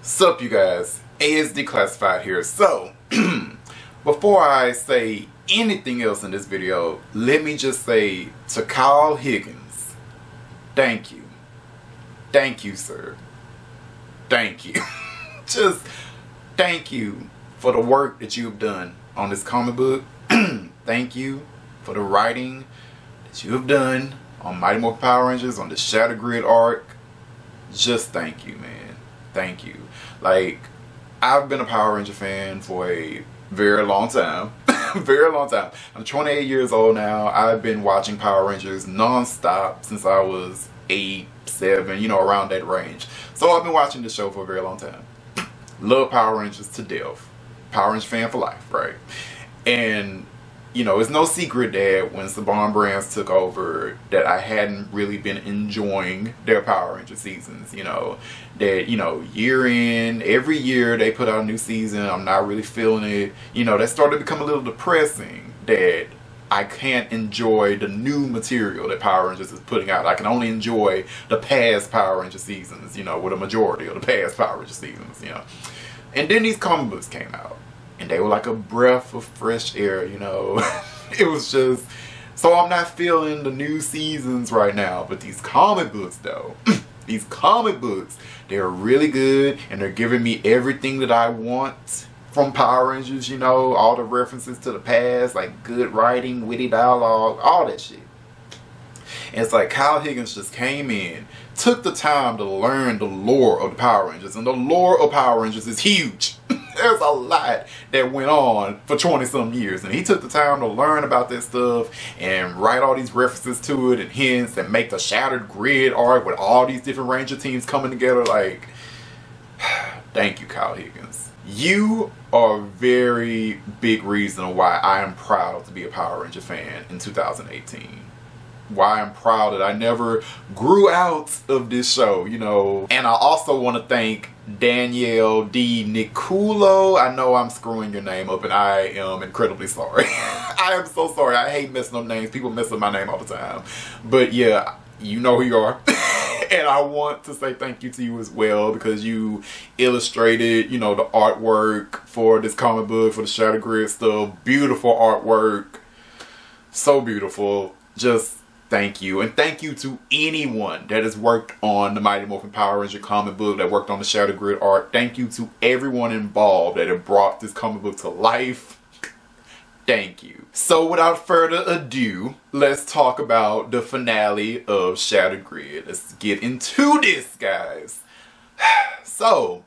Sup you guys, ASD Classified here. So, before I say anything else in this video, let me just say to Kyle Higgins, thank you. Thank you, sir. Thank you. Just thank you for the work that you've done on this comic book. Thank you for the writing that you have done on Mighty Morphin Power Rangers, on the Shadow Grid arc. Just thank you, man. Thank you. Like, I've been a Power Ranger fan for a very long time. Very long time. I'm 28 years old now. I've been watching Power Rangers non-stop since I was 8, 7, you know, around that range. So I've been watching the show for a very long time. Love Power Rangers to death. Power Ranger fan for life, right? And, you know, it's no secret that when Saban Brands took over, that I hadn't really been enjoying their Power Ranger seasons, you know. That, you know, year in, every year they put out a new season, I'm not really feeling it. You know, that started to become a little depressing, that I can't enjoy the new material that Power Rangers is putting out. I can only enjoy the past Power Ranger seasons, you know, with a majority of the past Power Ranger seasons, you know. And then these comic books came out, and they were like a breath of fresh air, you know. It was just, so I'm not feeling the new seasons right now, but these comic books though, these comic books, they're really good, and they're giving me everything that I want from Power Rangers, you know, all the references to the past, like good writing, witty dialogue, all that shit. And it's like Kyle Higgins just came in, took the time to learn the lore of the Power Rangers, and the lore of Power Rangers is huge. There's a lot that went on for 20-some years, and he took the time to learn about this stuff and write all these references to it and hints and make the Shattered Grid arc with all these different Ranger teams coming together. Like, thank you, Kyle Higgins. You are a very big reason why I am proud to be a Power Ranger fan in 2018. Why I'm proud that I never grew out of this show, you know. And I also want to thank Danielle D. Niculo. I know I'm screwing your name up, and I am incredibly sorry. I am so sorry. I hate messing up names. People mess up my name all the time. But yeah, you know who you are. And I want to say thank you to you as well, because you illustrated, you know, the artwork for this comic book, for the Shadow Grid stuff. Beautiful artwork. So beautiful. Just thank you. And thank you to anyone that has worked on the Mighty Morphin Power Ranger comic book, that worked on the Shadow Grid art. Thank you to everyone involved that have brought this comic book to life. Thank you. So without further ado, let's talk about the finale of Shadow Grid. Let's get into this, guys. So,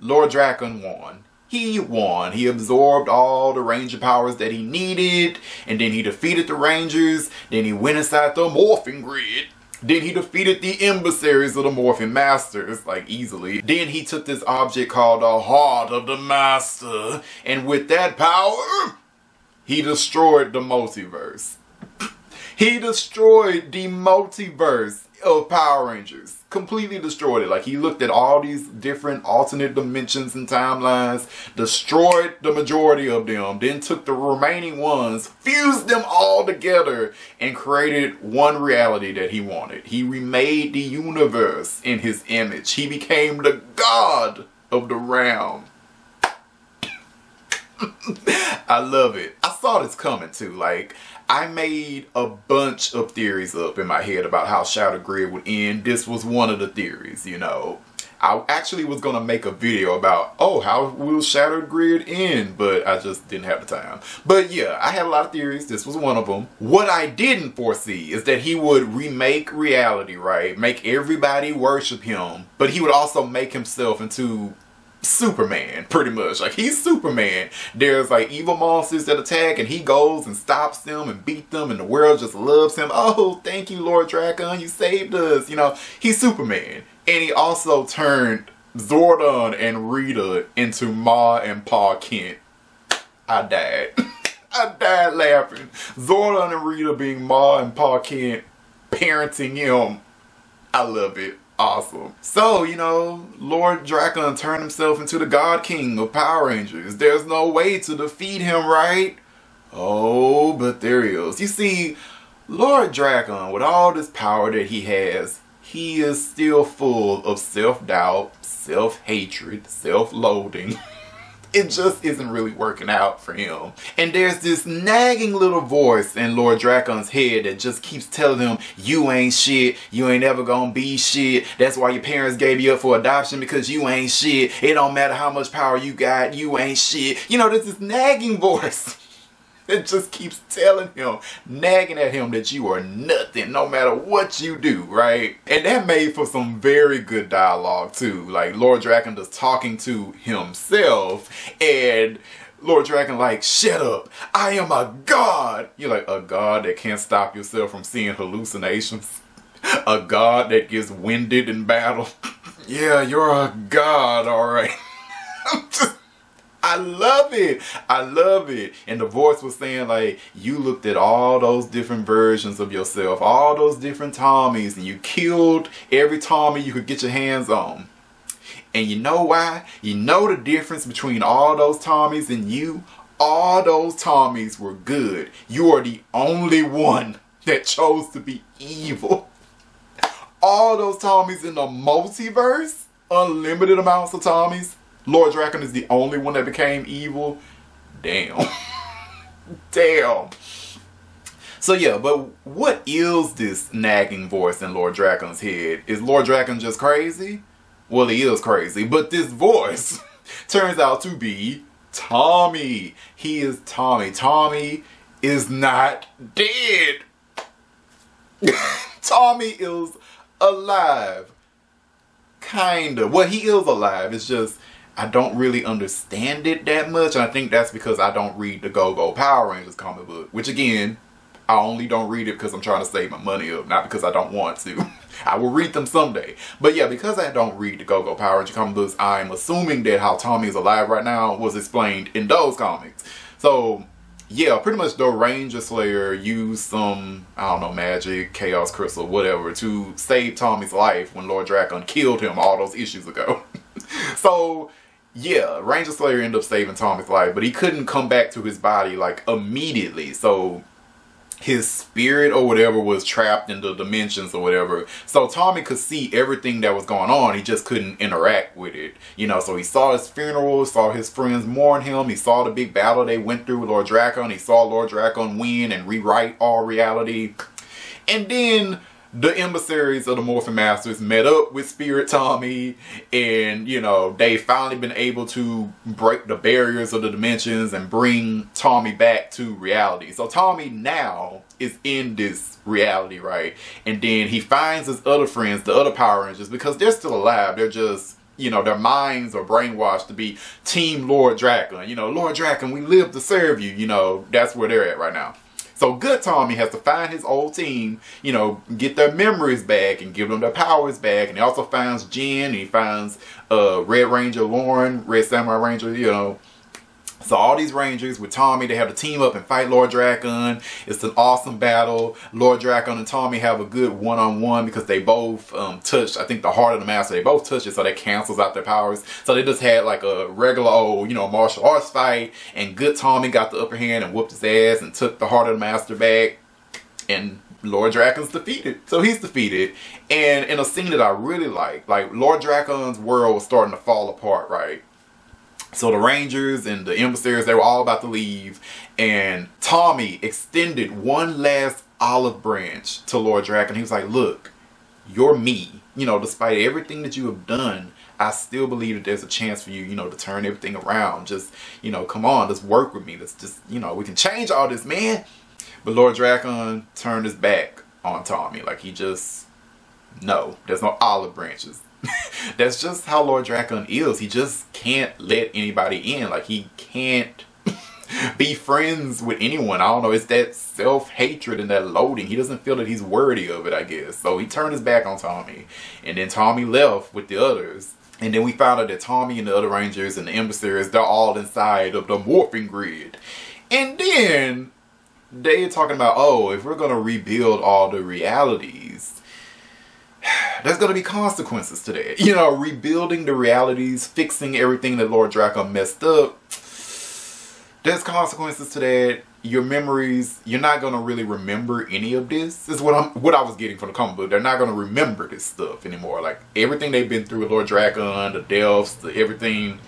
Lord Drakkon won. He won. He absorbed all the Ranger powers that he needed, and then he defeated the Rangers. Then he went inside the Morphin Grid. Then he defeated the emissaries of the Morphin Masters, like, easily. Then he took this object called the Heart of the Master, and with that power, he destroyed the multiverse. He destroyed the multiverse of Power Rangers. Completely destroyed it. Like, he looked at all these different alternate dimensions and timelines, destroyed the majority of them, then took the remaining ones, fused them all together, and created one reality that he wanted. He remade the universe in his image. He became the god of the realm. I love it. I saw this coming too. Like, I made a bunch of theories up in my head about how Shadow Grid would end. This was one of the theories, you know. I actually was going to make a video about, oh, how will Shadow Grid end? But I just didn't have the time. But yeah, I had a lot of theories. This was one of them. What I didn't foresee is that he would remake reality, right? Make everybody worship him. But he would also make himself into Superman, pretty much. Like, he's Superman. There's like evil monsters that attack, and he goes and stops them and beat them, and the world just loves him. Oh, thank you, Lord Drakkon, you saved us. You know, he's Superman. And he also turned Zordon and Rita into Ma and Pa Kent. I died. I died laughing. Zordon and Rita being Ma and Pa Kent, parenting him. I love it. Awesome. So, you know, Lord Drakkon turned himself into the God King of Power Rangers. There's no way to defeat him, right? Oh, but there is. You see, Lord Drakkon, with all this power that he has, he is still full of self-doubt, self-hatred, self-loathing. It just isn't really working out for him. And there's this nagging little voice in Lord Drakkon's head that just keeps telling him, you ain't shit, you ain't ever gonna be shit, that's why your parents gave you up for adoption, because you ain't shit, it don't matter how much power you got, you ain't shit. You know, there's this nagging voice that just keeps telling him, nagging at him that you are nothing no matter what you do, right? And that made for some very good dialogue too. Like Lord Drakkon just talking to himself, and Lord Drakkon like, shut up, I am a god. You're like, a god that can't stop yourself from seeing hallucinations? A god that gets winded in battle? Yeah, you're a god, alright. I love it. I love it. And the voice was saying like, you looked at all those different versions of yourself, all those different Tommies, and you killed every Tommy you could get your hands on. And you know why? You know the difference between all those Tommies and you? All those Tommies were good. You are the only one that chose to be evil. All those Tommies in the multiverse, unlimited amounts of Tommies, Lord Drakkon is the only one that became evil. Damn. Damn. So yeah, but what is this nagging voice in Lord Drakkon's head? Is Lord Drakkon just crazy? Well, he is crazy, but this voice turns out to be Tommy. He is Tommy. Tommy is not dead. Tommy is alive. Kinda. Well, he is alive. It's just I don't really understand it that much, and I think that's because I don't read the Go-Go Power Rangers comic book, which again, I only don't read it because I'm trying to save my money up, not because I don't want to. I will read them someday. But yeah, because I don't read the Go-Go Power Rangers comic books, I'm assuming that how Tommy is alive right now was explained in those comics. So yeah, pretty much the Ranger Slayer used some, I don't know, magic, chaos crystal, whatever, to save Tommy's life when Lord Drakkon killed him all those issues ago. So yeah, Ranger Slayer ended up saving Tommy's life, but he couldn't come back to his body like immediately. So his spirit or whatever was trapped in the dimensions or whatever. So Tommy could see everything that was going on. He just couldn't interact with it. You know, so he saw his funeral, saw his friends mourn him. He saw the big battle they went through with Lord Drakkon. He saw Lord Drakkon win and rewrite all reality. And then the emissaries of the Morphin Masters met up with Spirit Tommy, and you know, they finally been able to break the barriers of the dimensions and bring Tommy back to reality. So Tommy now is in this reality, right? And then he finds his other friends, the other Power Rangers, because they're still alive. They're just, you know, their minds are brainwashed to be Team Lord Drakkon. You know, Lord Drakkon, we live to serve you. You know, that's where they're at right now. So good Tommy has to find his old team, you know, get their memories back and give them their powers back. And he also finds Jen, and he finds Red Ranger Lauren, Red Samurai Ranger, you know. So all these Rangers with Tommy, they have to team up and fight Lord Drakkon. It's an awesome battle. Lord Drakkon and Tommy have a good one-on-one because they both touch, I think, the heart of the master. They both touch it, so that cancels out their powers. So they just had like a regular old, you know, martial arts fight. And good Tommy got the upper hand and whooped his ass and took the heart of the master back. And Lord Drakkon's defeated. So he's defeated. And in a scene that I really like Lord Drakkon's world was starting to fall apart, right? So the Rangers and the emissaries, they were all about to leave, and Tommy extended one last olive branch to Lord Drakkon. He was like, look, you're me. You know, despite everything that you have done, I still believe that there's a chance for you, you know, to turn everything around. Just, you know, come on, let's work with me. Let's just, you know, we can change all this, man. But Lord Drakkon turned his back on Tommy. Like, he just, no, there's no olive branches. That's just how Lord Drakkon is. He just can't let anybody in. Like, he can't be friends with anyone. I don't know. It's that self-hatred and that loathing. He doesn't feel that he's worthy of it, I guess. So he turned his back on Tommy. And then Tommy left with the others. And then we found out that Tommy and the other Rangers and the emissaries, they're all inside of the morphing grid. And then they're talking about, oh, if we're going to rebuild all the realities, there's going to be consequences to that. You know, rebuilding the realities, fixing everything that Lord Drakkon messed up. There's consequences to that. your memories, you're not gonna really remember any of this. This is what I was getting from the comic book. They're not gonna remember this stuff anymore. Like everything they've been through with Lord Drakkon, the deaths, the everything,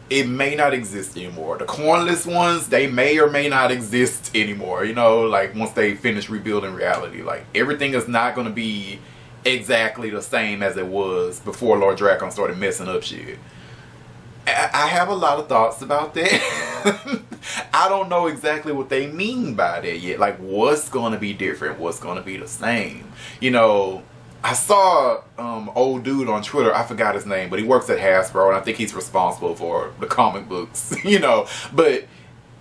it may not exist anymore. The cornless ones, they may or may not exist anymore. You know, like once they finish rebuilding reality, like everything is not gonna be exactly the same as it was before Lord Drakkon started messing up shit. I have a lot of thoughts about that. I don't know exactly what they mean by that yet. Like, what's going to be different? What's going to be the same? You know, I saw old dude on Twitter. I forgot his name, but he works at Hasbro, and I think he's responsible for the comic books, you know. But,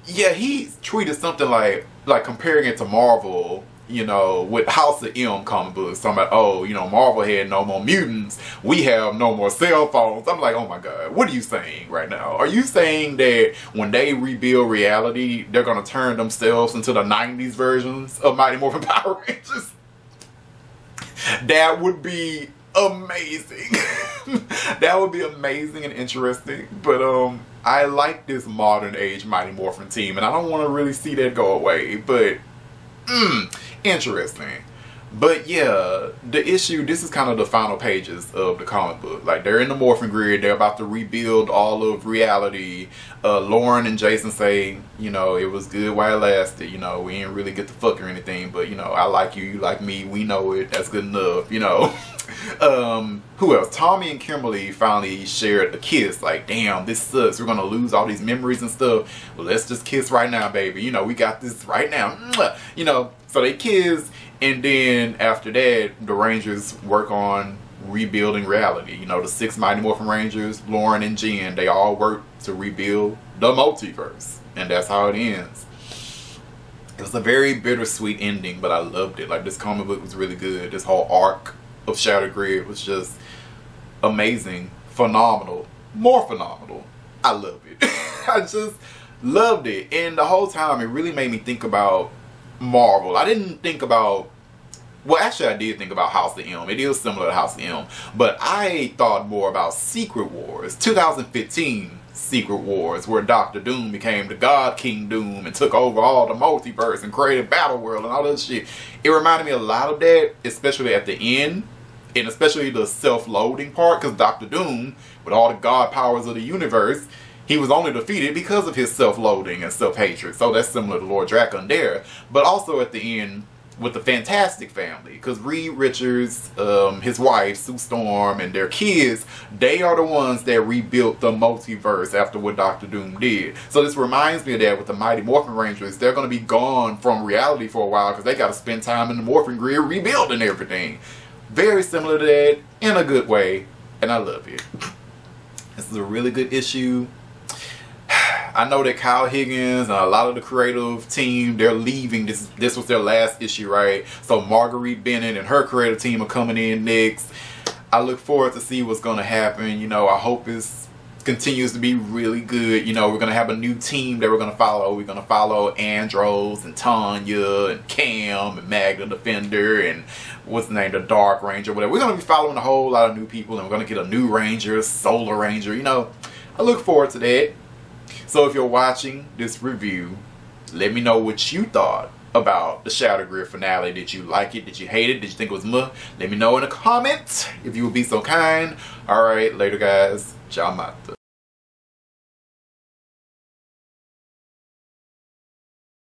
yeah, he tweeted something like comparing it to Marvel, you know, with House of M comic books, talking about, oh, you know, Marvel had no more mutants, we have no more cell phones. I'm like, oh my god, what are you saying right now? Are you saying that when they rebuild reality, they're gonna turn themselves into the 90s versions of Mighty Morphin Power Rangers? That would be amazing. That would be amazing and interesting. But I like this modern age Mighty Morphin team, and I don't want to really see that go away, but interesting. But yeah, the issue, this is kind of the final pages of the comic book. Like, they're in the morphin grid, they're about to rebuild all of reality. Lauren and Jason say, you know, it was good while it lasted, you know, we didn't really get to fuck or anything, but you know, I like you, you like me, we know it, that's good enough, you know. Who else? Tommy and Kimberly finally shared a kiss. Like, damn, this sucks, we're gonna lose all these memories and stuff. Well, let's just kiss right now, baby, you know, we got this right now, you know. So they kiss, and then after that, the Rangers work on rebuilding reality. You know, the 6 Mighty Morphin Rangers, Lauren and Jen, they all work to rebuild the multiverse, and that's how it ends. It was a very bittersweet ending, but I loved it. Like, this comic book was really good. This whole arc of Shattered Grid was just amazing, phenomenal, more phenomenal. I love it. I just loved it, and the whole time it really made me think about Marvel. I didn't think about, well, actually I did think about House of M. It is similar to House of M, but I thought more about Secret Wars, 2015 Secret Wars, where Dr. Doom became the God King Doom and took over all the multiverse and created Battle World and all that shit. It reminded me a lot of that, especially at the end, and especially the self-loathing part, because Dr. Doom, with all the God powers of the universe, he was only defeated because of his self-loathing and self-hatred. So that's similar to Lord Drakkon there. But also at the end with the Fantastic Family. Because Reed Richards, his wife, Sue Storm, and their kids, they are the ones that rebuilt the multiverse after what Dr. Doom did. So this reminds me of that with the Mighty Morphin Rangers. They're going to be gone from reality for a while because they got to spend time in the Morphin Grid rebuilding everything. Very similar to that in a good way. And I love it. This is a really good issue. I know that Kyle Higgins and a lot of the creative team, they're leaving. This was their last issue, right? So Marguerite Bennett and her creative team are coming in next. I look forward to see what's going to happen. You know, I hope it continues to be really good. You know, we're going to have a new team that we're going to follow. We're going to follow Andros and Tanya and Cam and Magna Defender and what's the name, the Dark Ranger, whatever. We're going to be following a whole lot of new people, and we're going to get a new Ranger, Solar Ranger. You know, I look forward to that. So if you're watching this review, let me know what you thought about the Shattered Grid finale. Did you like it? Did you hate it? Did you think it was muh? Let me know in a comment if you would be so kind. Alright, later guys. Ciao, mata.